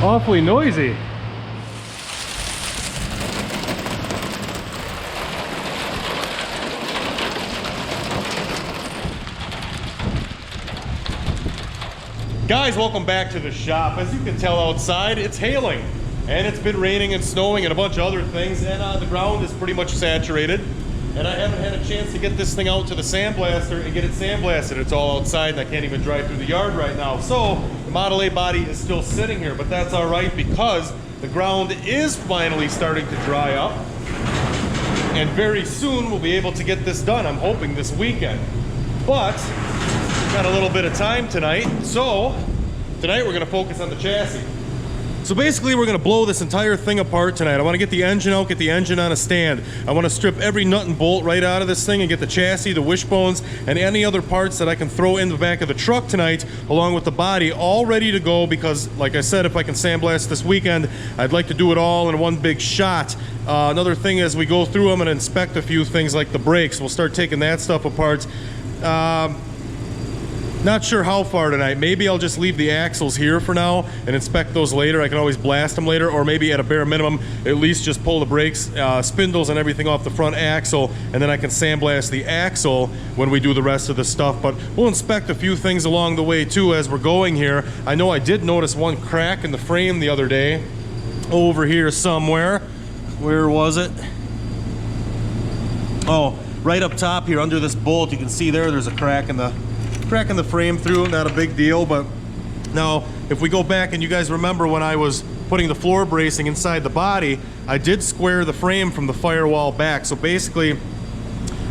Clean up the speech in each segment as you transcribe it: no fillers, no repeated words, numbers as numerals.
awfully noisy. Guys, welcome back to the shop. As you can tell outside, it's hailing, and it's been raining and snowing and a bunch of other things, and the ground is pretty much saturated, and I haven't had a chance to get this thing out to the sandblaster and get it sandblasted. It's all outside and I can't even drive through the yard right now. So the Model A body is still sitting here, but that's all right because the ground is finally starting to dry up, and very soon we'll be able to get this done. I'm hoping this weekend, but got a little bit of time tonight, so tonight we're going to focus on the chassis. So basically we're going to blow this entire thing apart tonight. I want to get the engine out, get the engine on a stand. I want to strip every nut and bolt right out of this thing and get the chassis, the wishbones, and any other parts that I can throw in the back of the truck tonight, along with the body, all ready to go because, like I said, if I can sandblast this weekend, I'd like to do it all in one big shot. Another thing as we go through, I'm going to inspect a few things like the brakes. We'll start taking that stuff apart. Not sure how far tonight. Maybe I'll just leave the axles here for now and inspect those later. I can always blast them later, or maybe at a bare minimum, at least just pull the brakes, spindles and everything off the front axle, and then I can sandblast the axle when we do the rest of the stuff. But we'll inspect a few things along the way too as we're going here. I know I did notice one crack in the frame the other day over here somewhere. Where was it? Oh, right up top here under this bolt. You can see there's a crack in the frame through. Not a big deal. But now if we go back, and you guys remember when I was putting the floor bracing inside the body, I did square the frame from the firewall back. So basically,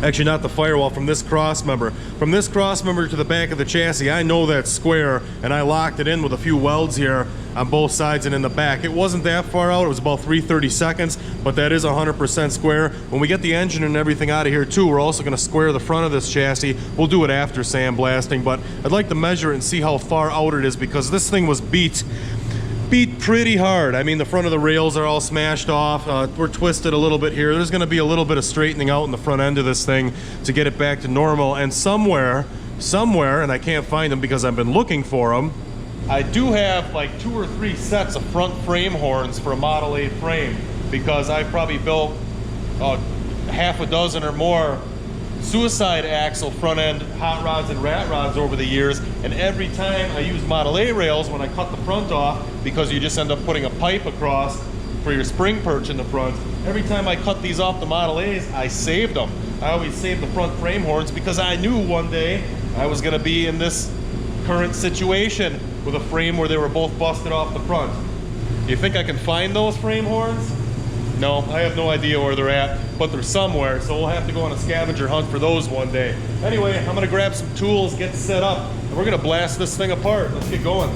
actually not the firewall, from this cross member to the back of the chassis, I know that's square, and I locked it in with a few welds here on both sides and in the back. It wasn't that far out, it was about 3/32, but that is 100% square. When we get the engine and everything out of here too, we're also going to square the front of this chassis. We'll do it after sandblasting, but I'd like to measure it and see how far out it is, because this thing was beat pretty hard. I mean, the front of the rails are all smashed off. We're twisted a little bit here. There's going to be a little bit of straightening out in the front end of this thing to get it back to normal. And somewhere, and I can't find them because I've been looking for them, I do have like 2 or 3 sets of front frame horns for a Model A frame, because I've probably built half a dozen or more suicide axle front end hot rods and rat rods over the years, and every time I use Model A rails, when I cut the front off, because you just end up putting a pipe across for your spring perch in the front, every time I cut these off the Model A's, I saved them. I always saved the front frame horns because I knew one day I was going to be in this current situation with a frame where they were both busted off the front. Do you think I can find those frame horns? No, I have no idea where they're at, but they're somewhere, so we'll have to go on a scavenger hunt for those one day. Anyway, I'm gonna grab some tools, get set up, and we're gonna blast this thing apart. Let's get going.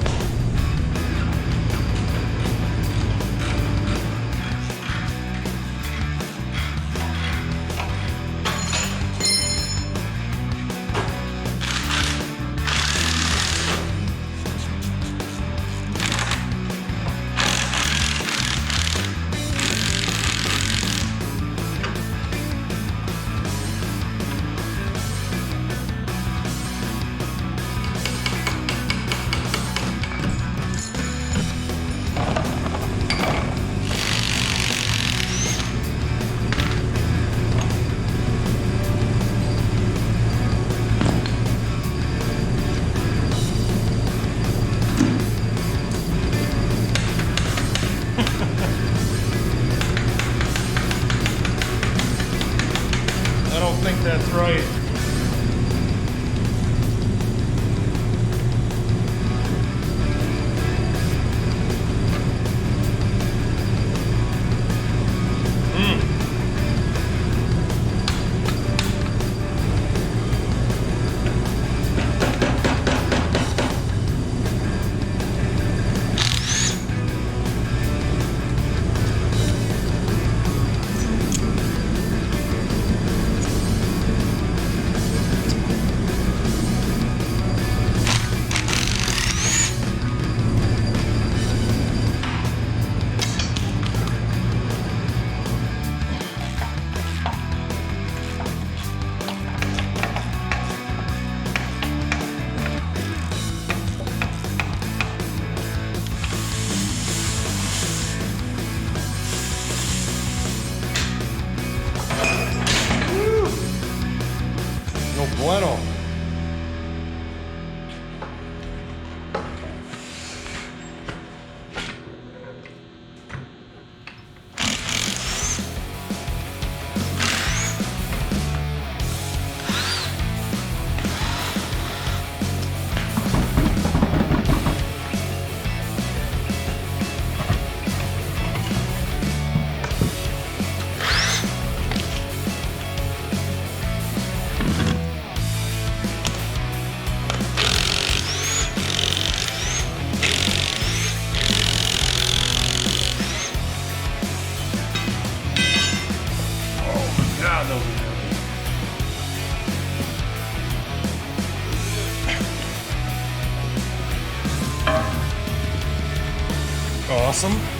Awesome.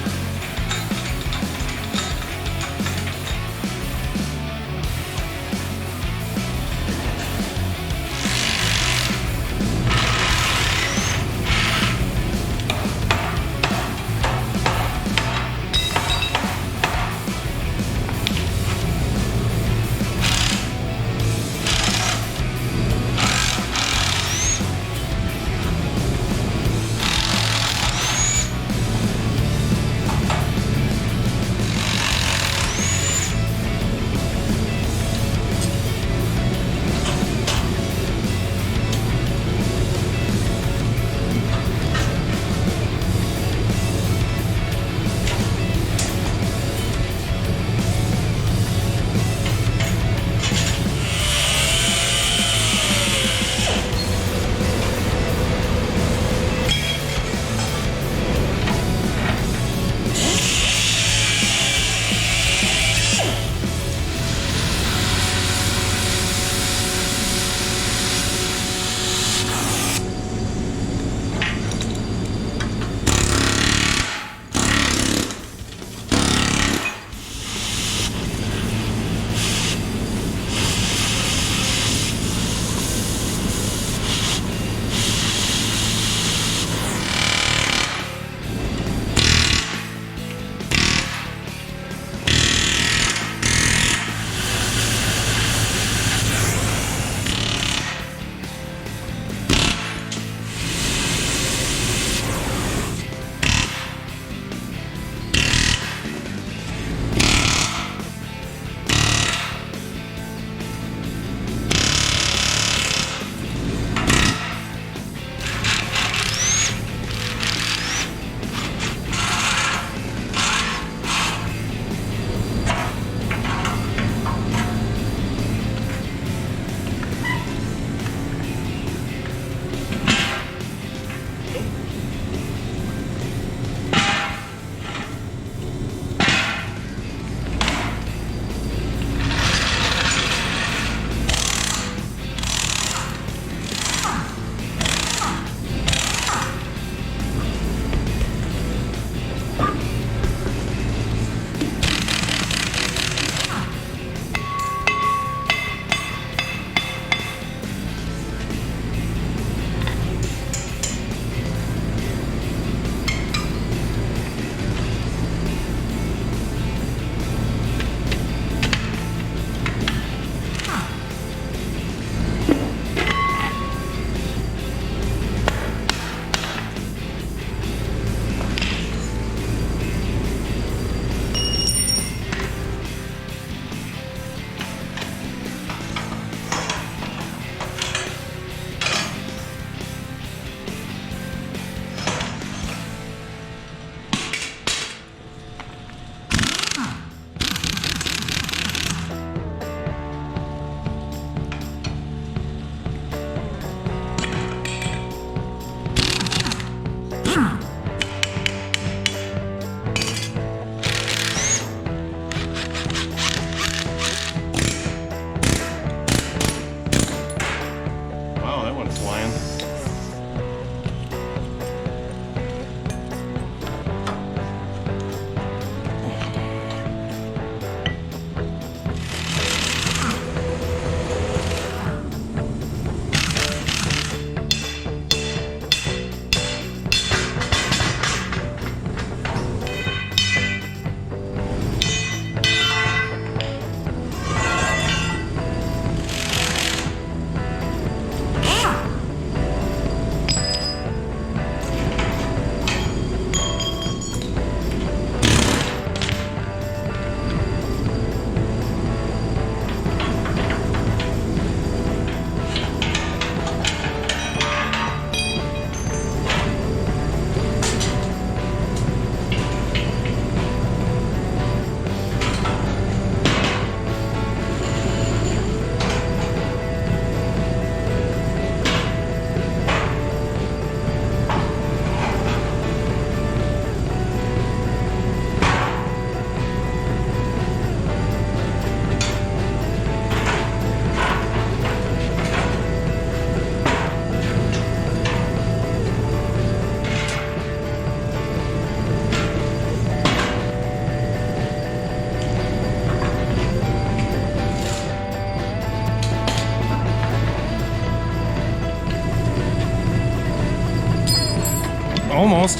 Almost.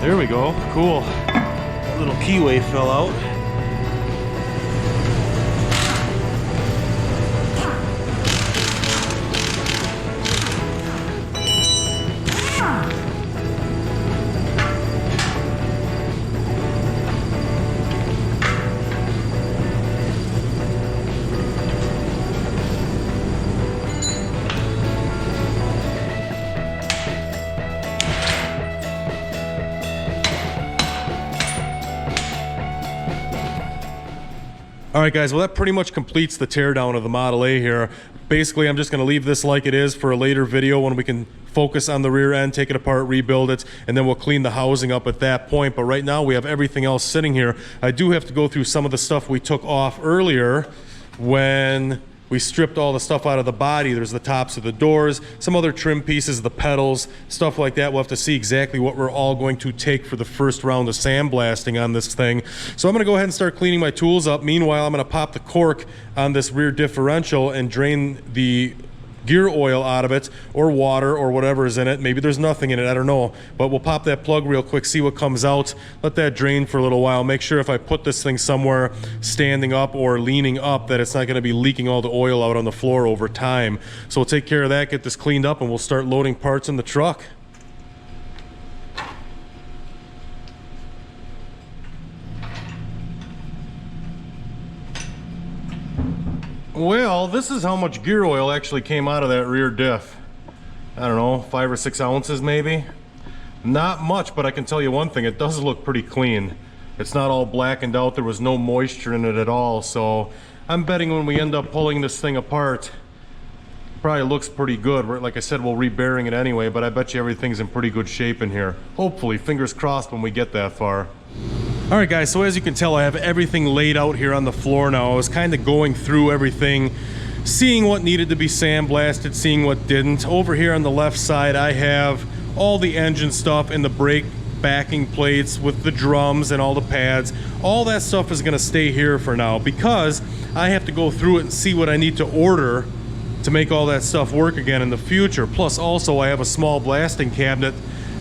There we go. Cool. A little keyway fell out. All right, guys, well, that pretty much completes the teardown of the Model A here. Basically, I'm just going to leave this like it is for a later video when we can focus on the rear end, take it apart, rebuild it, and then we'll clean the housing up at that point. But right now, we have everything else sitting here. I do have to go through some of the stuff we took off earlier when we stripped all the stuff out of the body. There's the tops of the doors, some other trim pieces, the pedals, stuff like that. We'll have to see exactly what we're all going to take for the first round of sandblasting on this thing. So I'm gonna go ahead and start cleaning my tools up. Meanwhile, I'm gonna pop the cork on this rear differential and drain the gear oil out of it, or water, or whatever is in it. Maybe there's nothing in it, I don't know. But we'll pop that plug real quick, see what comes out, let that drain for a little while. Make sure if I put this thing somewhere standing up or leaning up that it's not gonna be leaking all the oil out on the floor over time. So we'll take care of that, get this cleaned up, and we'll start loading parts in the truck. Well, this is how much gear oil actually came out of that rear diff. I don't know, 5 or 6 ounces maybe? Not much, but I can tell you one thing, it does look pretty clean. It's not all blackened out, there was no moisture in it at all, so I'm betting when we end up pulling this thing apart, probably looks pretty good. Like I said, we'll re-bearing it anyway, but I bet you everything's in pretty good shape in here. Hopefully, fingers crossed when we get that far. Alright guys, so as you can tell, I have everything laid out here on the floor now. I was kind of going through everything, seeing what needed to be sandblasted, seeing what didn't. Over here on the left side, I have all the engine stuff and the brake backing plates with the drums and all the pads. All that stuff is going to stay here for now because I have to go through it and see what I need to order to make all that stuff work again in the future. Plus also I have a small blasting cabinet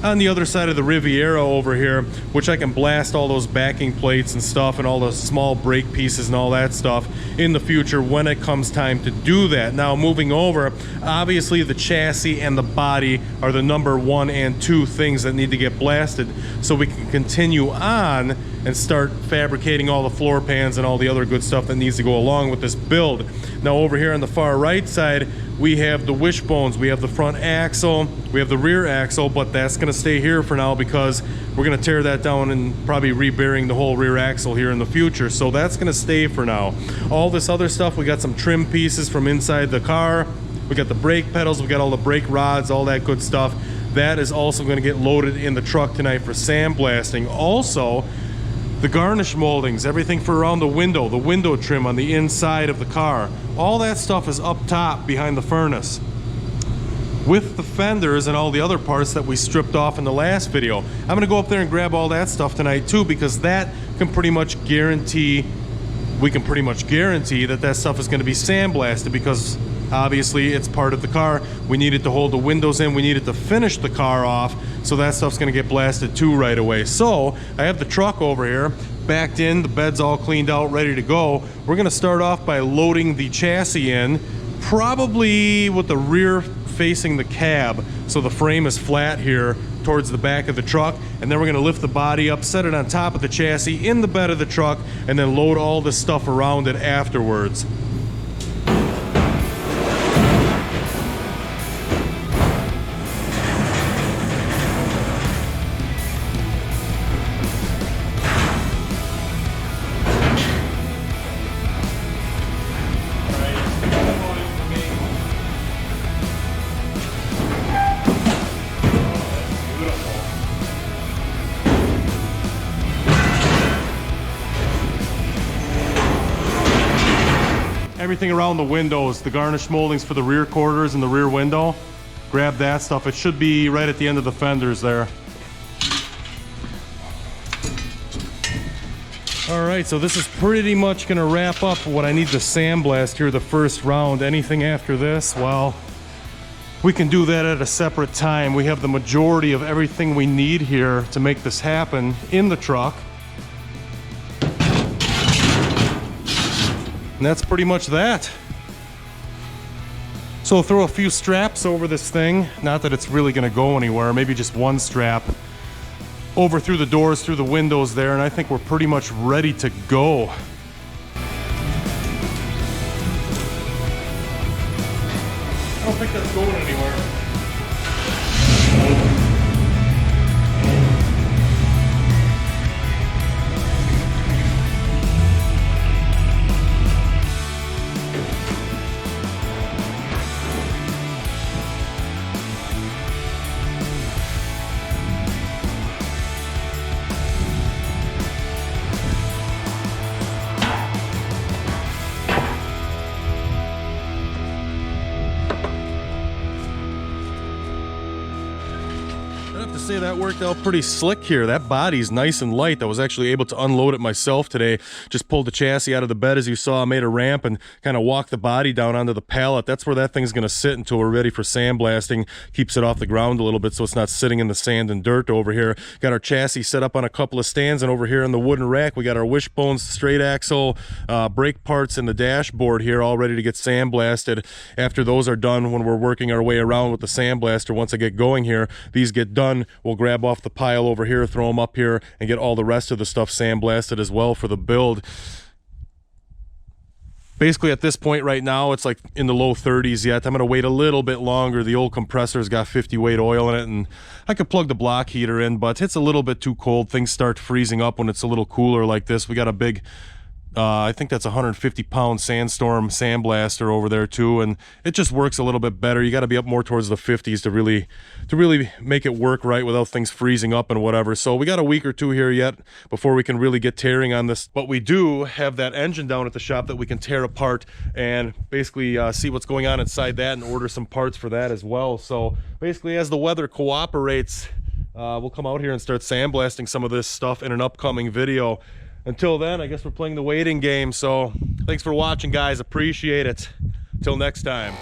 on the other side of the Riviera over here, which I can blast all those backing plates and stuff and all the small brake pieces and all that stuff in the future when it comes time to do that. Now moving over, obviously the chassis and the body are the number 1 and 2 things that need to get blasted so we can continue on and start fabricating all the floor pans and all the other good stuff that needs to go along with this build. Now over here on the far right side, we have the wishbones, we have the front axle, we have the rear axle, but that's going to stay here for now because we're going to tear that down and probably re-bearing the whole rear axle here in the future. So that's going to stay for now. All this other stuff, we got some trim pieces from inside the car, we got the brake pedals, we got all the brake rods, all that good stuff. That is also going to get loaded in the truck tonight for sandblasting. Also, the garnish moldings, everything for around the window trim on the inside of the car, all that stuff is up top behind the furnace with the fenders and all the other parts that we stripped off in the last video. I'm gonna go up there and grab all that stuff tonight too, because that can pretty much guarantee, we can pretty much guarantee that that stuff is gonna be sandblasted because obviously it's part of the car. We need it to hold the windows in, we need it to finish the car off, so that stuff's gonna get blasted too right away. So I have the truck over here backed in, the bed's all cleaned out, ready to go. We're gonna start off by loading the chassis in, probably with the rear facing the cab, so the frame is flat here towards the back of the truck, and then we're gonna lift the body up, set it on top of the chassis in the bed of the truck, and then load all this stuff around it afterwards. Everything around the windows, the garnish moldings for the rear quarters and the rear window, grab that stuff. It should be right at the end of the fenders there. Alright, so this is pretty much going to wrap up what I need to sandblast here the first round. Anything after this, well, we can do that at a separate time. We have the majority of everything we need here to make this happen in the truck. And that's pretty much that. So throw a few straps over this thing. Not that it's really gonna go anywhere, maybe just one strap over through the doors, through the windows there, and I think we're pretty much ready to go. I don't think that's going anywhere. Say that worked out pretty slick here. That body's nice and light. I was actually able to unload it myself today. Just pulled the chassis out of the bed, as you saw, made a ramp and kind of walked the body down onto the pallet. That's where that thing's going to sit until we're ready for sandblasting. Keeps it off the ground a little bit so it's not sitting in the sand and dirt over here. Got our chassis set up on a couple of stands, and over here in the wooden rack we got our wishbones, straight axle, brake parts, and the dashboard here all ready to get sandblasted. After those are done, when we're working our way around with the sandblaster, once I get going here, these get done, we'll grab off the pile over here, throw them up here, and get all the rest of the stuff sandblasted as well for the build. Basically at this point right now, it's like in the low 30s yet. I'm going to wait a little bit longer. The old compressor's got 50 weight oil in it, and I could plug the block heater in, but it's a little bit too cold. Things start freezing up when it's a little cooler like this. We got a big I think that's a 150-pound Sandstorm sandblaster over there too, and it just works a little bit better. You got to be up more towards the 50s to really make it work right without things freezing up and whatever. So we got a week or two here yet before we can really get tearing on this. But we do have that engine down at the shop that we can tear apart and basically see what's going on inside that and order some parts for that as well. So basically, as the weather cooperates, we'll come out here and start sandblasting some of this stuff in an upcoming video. Until then, I guess we're playing the waiting game. So thanks for watching, guys. Appreciate it. Till next time.